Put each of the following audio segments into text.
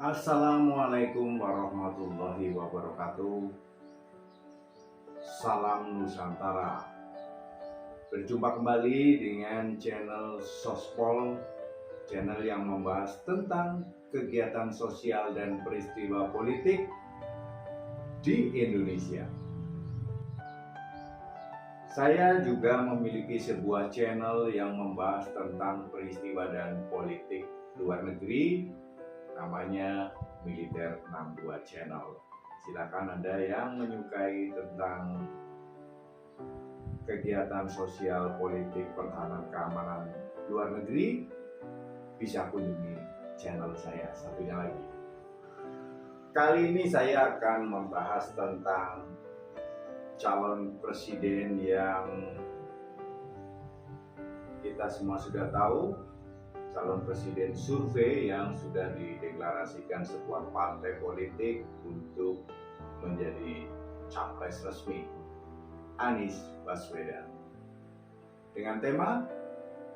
Assalamualaikum warahmatullahi wabarakatuh. Salam Nusantara. Berjumpa kembali dengan channel Sospol, channel yang membahas tentang kegiatan sosial dan peristiwa politik di Indonesia. Saya juga memiliki sebuah channel yang membahas tentang peristiwa dan politik luar negeri, namanya Militer 62 Channel. Silakan Anda yang menyukai tentang kegiatan sosial, politik, pertahanan, keamanan luar negeri, bisa kunjungi channel saya satunya lagi. Kali ini saya akan membahas tentang calon presiden yang kita semua sudah tahu, calon presiden survei yang sudah dideklarasikan sebuah partai politik untuk menjadi capres resmi, Anies Baswedan, dengan tema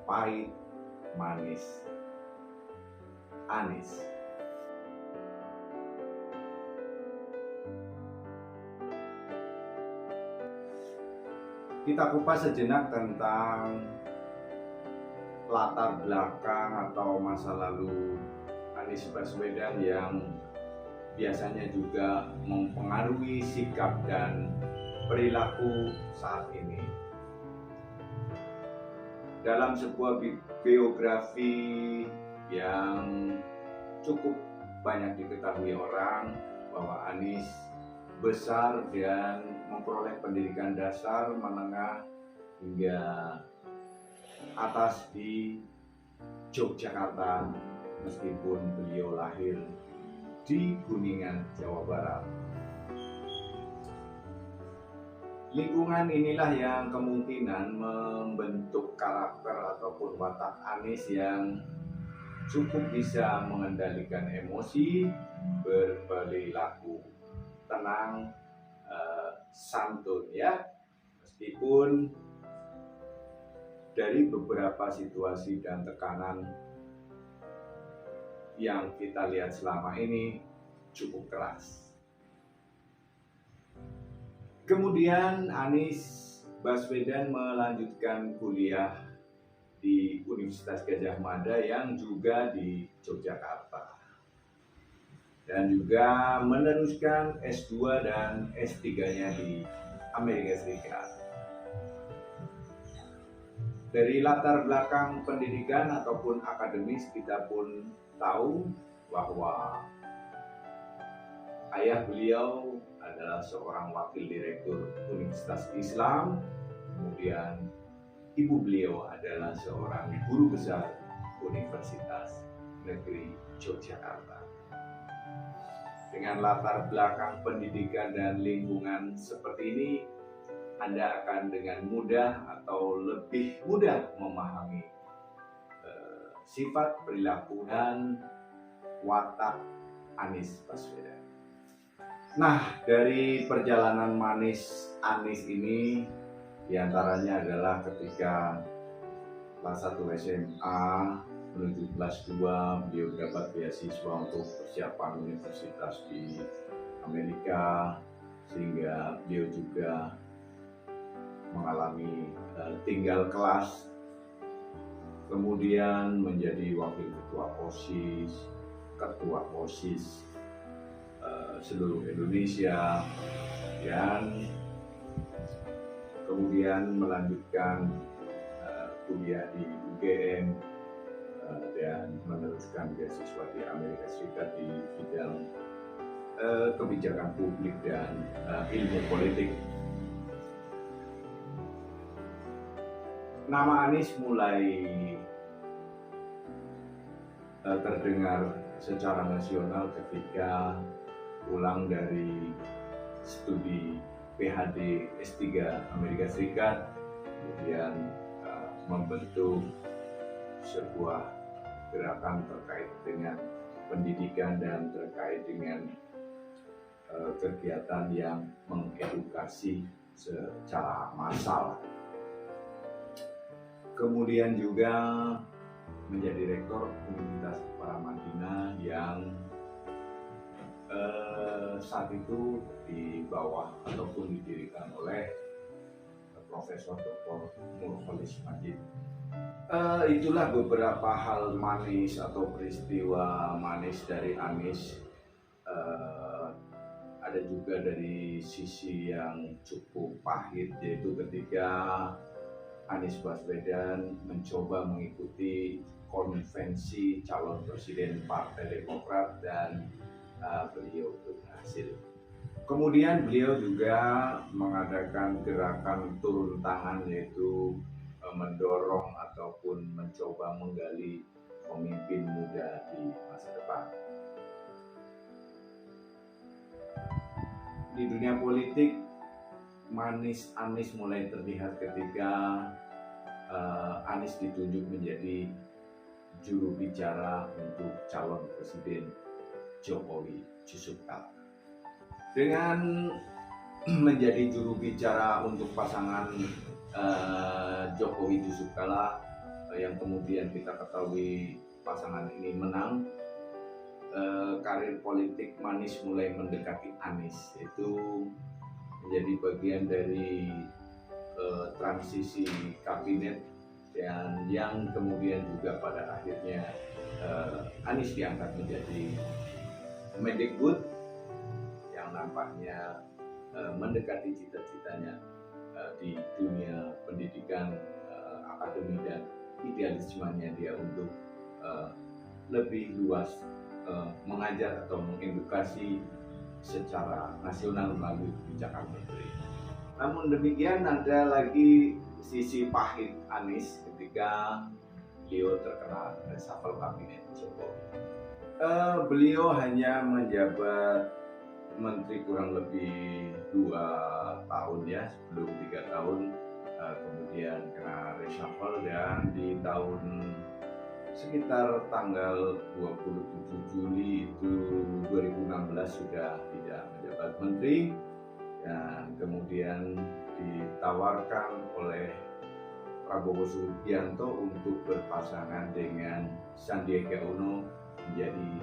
pahit manis Anies. Kita kupas sejenak tentang latar belakang atau masa lalu Anies Baswedan yang biasanya juga mempengaruhi sikap dan perilaku saat ini. Dalam sebuah biografi yang cukup banyak diketahui orang, bahwa Anies besar dan memperoleh pendidikan dasar, menengah hingga atas di Yogyakarta, meskipun beliau lahir di Kuningan, Jawa Barat. Lingkungan inilah yang kemungkinan membentuk karakter ataupun watak Anies yang cukup bisa mengendalikan emosi, berperilaku tenang, santun ya, meskipun dari beberapa situasi dan tekanan yang kita lihat selama ini cukup keras. Kemudian Anies Baswedan melanjutkan kuliah di Universitas Gadjah Mada yang juga di Yogyakarta, dan juga meneruskan S2 dan S3-nya di Amerika Serikat. Dari latar belakang pendidikan ataupun akademis, kita pun tahu bahwa ayah beliau adalah seorang wakil direktur Universitas Islam, kemudian ibu beliau adalah seorang guru besar Universitas Negeri Yogyakarta. Dengan latar belakang pendidikan dan lingkungan seperti ini, Anda akan dengan mudah atau lebih mudah memahami sifat, perilaku, dan watak Anies Baswedan. Nah, dari perjalanan manis Anies ini, diantaranya adalah ketika kelas 1 SMA menuju kelas 2, beliau dapat beasiswa untuk persiapan universitas di Amerika, sehingga beliau juga mengalami tinggal kelas, kemudian menjadi wakil ketua OSIS seluruh Indonesia, dan kemudian melanjutkan kuliah di UGM dan meneruskan beasiswa di Amerika Serikat di bidang kebijakan publik dan ilmu politik. Nama Anies mulai terdengar secara nasional ketika pulang dari studi PhD S3 Amerika Serikat, kemudian membentuk sebuah gerakan terkait dengan pendidikan dan terkait dengan kegiatan yang mengedukasi secara massal. Kemudian juga menjadi rektor Universitas Paramadina yang saat itu di bawah ataupun didirikan oleh Profesor Dr. Nurholis Majid. Itulah beberapa hal manis atau peristiwa manis dari Anies. Ada juga dari sisi yang cukup pahit, yaitu ketika Anies Baswedan mencoba mengikuti konvensi calon presiden Partai Demokrat dan beliau berhasil. Kemudian beliau juga mengadakan gerakan turun tangan, yaitu mendorong ataupun mencoba menggali pemimpin muda di masa depan. Di dunia politik, manis Anies mulai terlihat ketika Anies ditunjuk menjadi juru bicara untuk calon presiden Jokowi Yusuf Kala. Dengan menjadi juru bicara untuk pasangan Jokowi Yusuf Kala, yang kemudian kita ketahui pasangan ini menang, karir politik manis mulai mendekati Anies, itu menjadi bagian dari transisi kabinet, dan yang kemudian juga pada akhirnya Anies diangkat menjadi Mendikbud yang nampaknya mendekati cita-citanya di dunia pendidikan, akademi, dan idealismenya dia untuk lebih luas mengajar atau mengedukasi secara nasional melalui kebijakan menteri. Namun demikian, ada lagi sisi pahit Anies ketika beliau terkena reshuffle kabinet Jokowi. Beliau hanya menjabat menteri kurang lebih 2 tahun ya, sebelum 3 tahun kemudian kena reshuffle, dan di tahun sekitar tanggal 27 Juli itu 2016 sudah tidak menjabat menteri, dan kemudian ditawarkan oleh Prabowo Subianto untuk berpasangan dengan Sandiaga Uno menjadi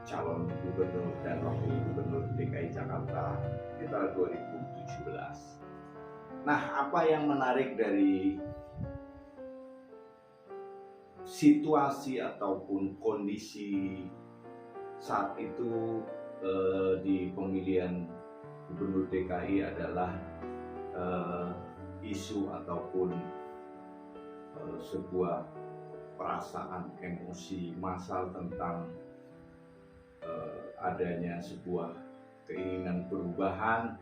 calon gubernur dan wakil gubernur DKI Jakarta di tahun 2017. Nah, apa yang menarik dari situasi ataupun kondisi saat itu di pemilihan gubernur DKI adalah isu ataupun sebuah perasaan emosi massal tentang adanya sebuah keinginan perubahan,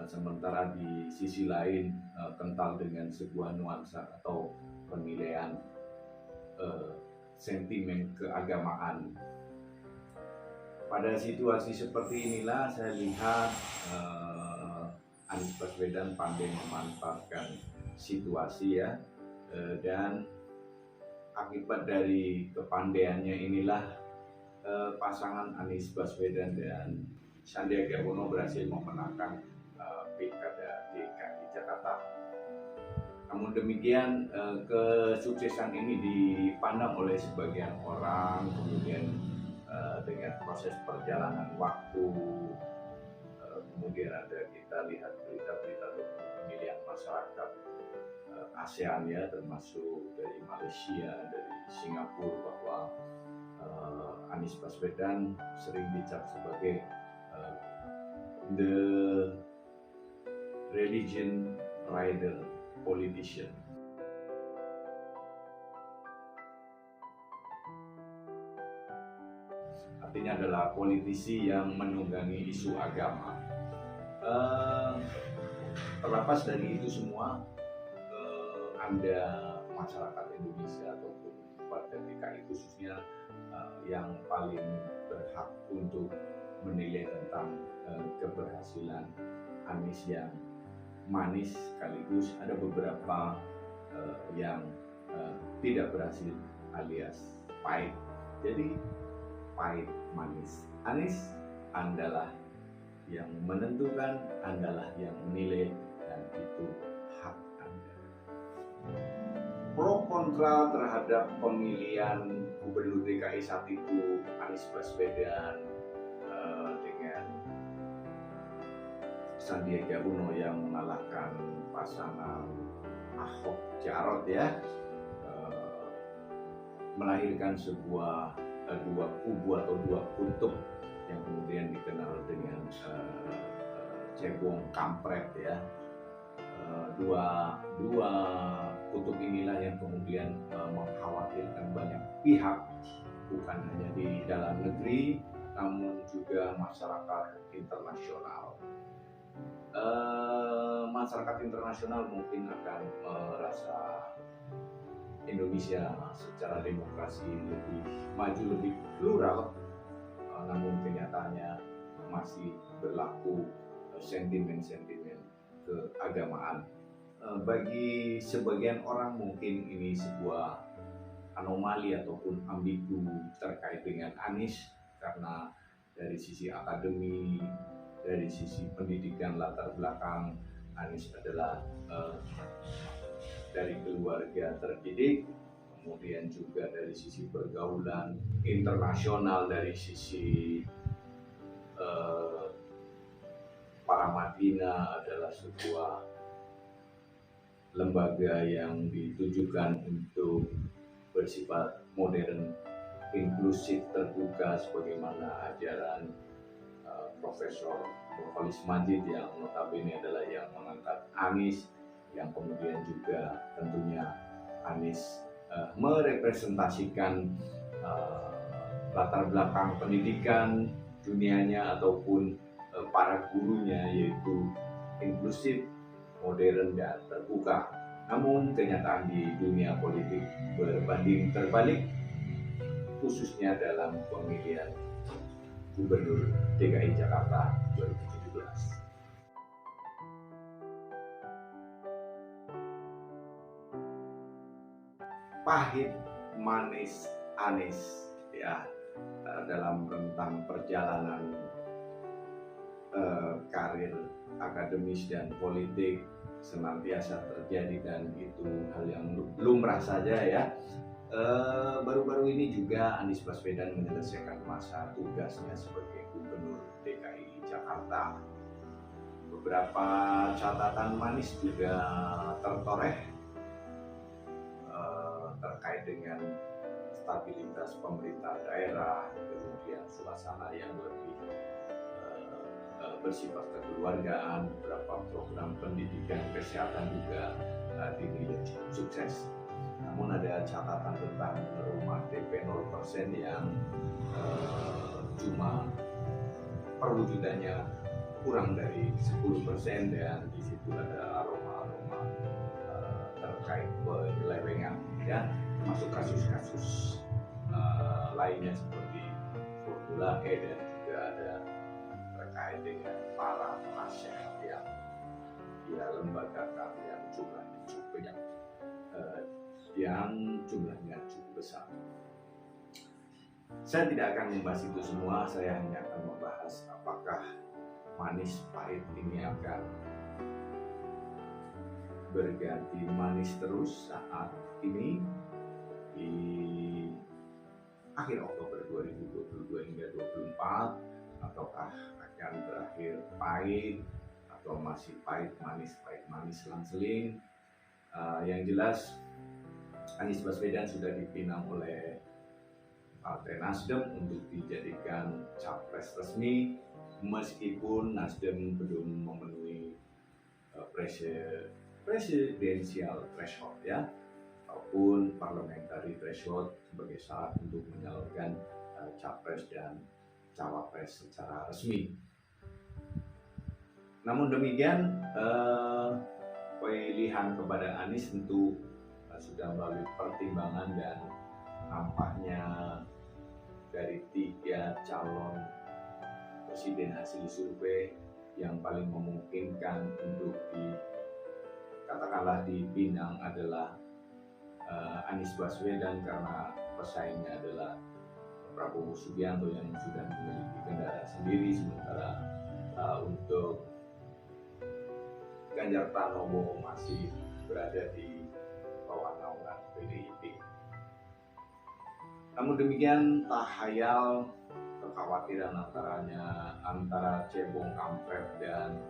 sementara di sisi lain kental dengan sebuah nuansa atau penilaian sentimen keagamaan. Pada situasi seperti inilah saya lihat Anies Baswedan pandai memanfaatkan situasi ya, dan akibat dari kepandaiannya inilah pasangan Anies Baswedan dan Sandiaga Uno berhasil memenangkan Pilkada DKI Jakarta. Namun demikian, kesuksesan ini dipandang oleh sebagian orang, kemudian dengan proses perjalanan waktu, kemudian ada kita lihat berita-berita tentang pemilihan masyarakat ASEAN ya, termasuk dari Malaysia, dari Singapura, bahwa Anies Baswedan sering dicap sebagai the religion rider politician. Artinya adalah politisi yang menunggangi isu agama. Terlepas dari itu semua, Anda masyarakat Indonesia ataupun warga DKI khususnya yang paling berhak untuk menilai tentang keberhasilan Anies yang manis, sekaligus ada beberapa yang tidak berhasil alias pahit. Jadi pahit manis Anies, Andalah yang menentukan, Andalah yang menilai, dan itu hak Anda. Pro kontra terhadap pemilihan gubernur DKI saat itu Anies Baswedan Sandiaga Uno yang mengalahkan pasangan Ahok Jarot ya, melahirkan sebuah dua kubu atau dua kutub yang kemudian dikenal dengan cebong kampret ya. Dua kutub inilah yang kemudian mengkhawatirkan banyak pihak, bukan hanya di dalam negeri namun juga masyarakat internasional. Masyarakat internasional mungkin akan merasa Indonesia secara demokrasi lebih maju, lebih plural, namun kenyataannya masih berlaku sentimen-sentimen keagamaan. Bagi sebagian orang mungkin ini sebuah anomali ataupun ambigu terkait dengan Anies, karena dari sisi akademi, dari sisi pendidikan latar belakang, Anies adalah dari keluarga terdidik, kemudian juga dari sisi pergaulan internasional, dari sisi Paramadina adalah sebuah lembaga yang ditujukan untuk bersifat modern, inklusif, terbuka, sebagaimana ajaran Profesor Nurholis Majid yang notabene adalah yang mengangkat Anies, yang kemudian juga tentunya Anies merepresentasikan latar belakang pendidikan dunianya ataupun para gurunya, yaitu inklusif, modern, dan terbuka. Namun kenyataan di dunia politik berbanding terbalik, khususnya dalam pemilihan Gubernur DKI Jakarta 2017. Pahit manis Anies ya, dalam rentang perjalanan karir akademis dan politik senantiasa terjadi, dan itu hal yang lumrah saja ya. Baru-baru ini juga Anies Baswedan menyelesaikan masa tugasnya sebagai Gubernur DKI Jakarta. Beberapa catatan manis juga tertoreh terkait dengan stabilitas pemerintah daerah, kemudian suasana yang lebih bersifat kekeluargaan, beberapa program pendidikan kesehatan juga dinilai cukup sukses. Namun ada catatan tentang rumah DP 0% yang cuma perwujudannya kurang dari 10%, dan di situ ada aroma-aroma terkait penyelewengan ya, masuk kasus-kasus lainnya seperti Formula E, dan juga ada terkait dengan para penasehat yang dia lembagakan yang jumlahnya cukup banyak, yang jumlahnya cukup besar. Saya tidak akan membahas itu semua, saya hanya akan membahas apakah manis pahit ini akan berganti manis terus saat ini di akhir Oktober 2022 hingga 2024, ataukah akan berakhir pahit atau masih pahit manis selang-seling. Yang jelas Anies Baswedan sudah dipinang oleh Partai Nasdem untuk dijadikan capres resmi, meskipun Nasdem belum memenuhi presidensial threshold ya, ataupun parliamentary threshold sebagai syarat untuk menyalurkan capres dan cawapres secara resmi. Namun demikian, pilihan kepada Anies tentu sudah melalui pertimbangan, dan nampaknya dari 3 calon presiden hasil survei yang paling memungkinkan untuk katakanlah dipinang adalah Anies Baswedan, karena pesaingnya adalah Prabowo Subianto yang sudah memiliki kendaraan sendiri, sementara untuk Ganjar Pranowo masih berada di bawah naungan PDIP. Namun demikian, tak hayal kekhawatiran antara cebong kampret dan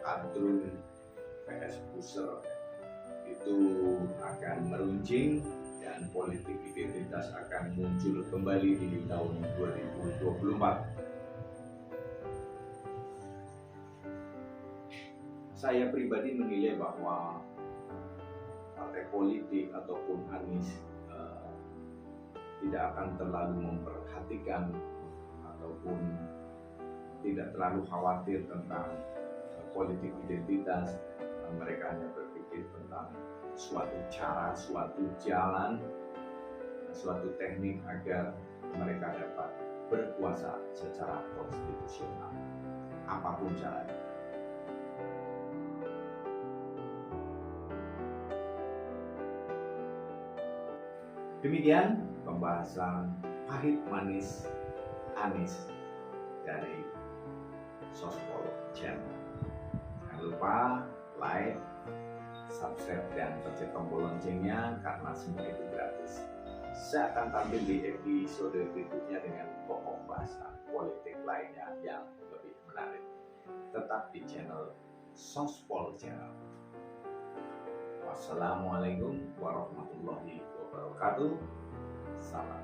kadrun PS Pusher itu akan meruncing dan politik identitas akan muncul kembali di tahun 2024. Saya pribadi menilai bahwa partai politik ataupun Anies tidak akan terlalu memperhatikan ataupun tidak terlalu khawatir tentang politik identitas. Mereka hanya berpikir tentang suatu cara, suatu jalan, suatu teknik agar mereka dapat berkuasa secara konstitusional, apapun caranya. Demikian pembahasan pahit manis Anies dari Sospol Channel. Jangan lupa like, subscribe, dan pencet tombol loncengnya karena semua itu gratis. Saya akan tampil di episode berikutnya dengan pokok bahasa politik lainnya yang lebih menarik. Tetap di channel Sospol Channel. Wassalamualaikum warahmatullahi wabarakatuh. Salam.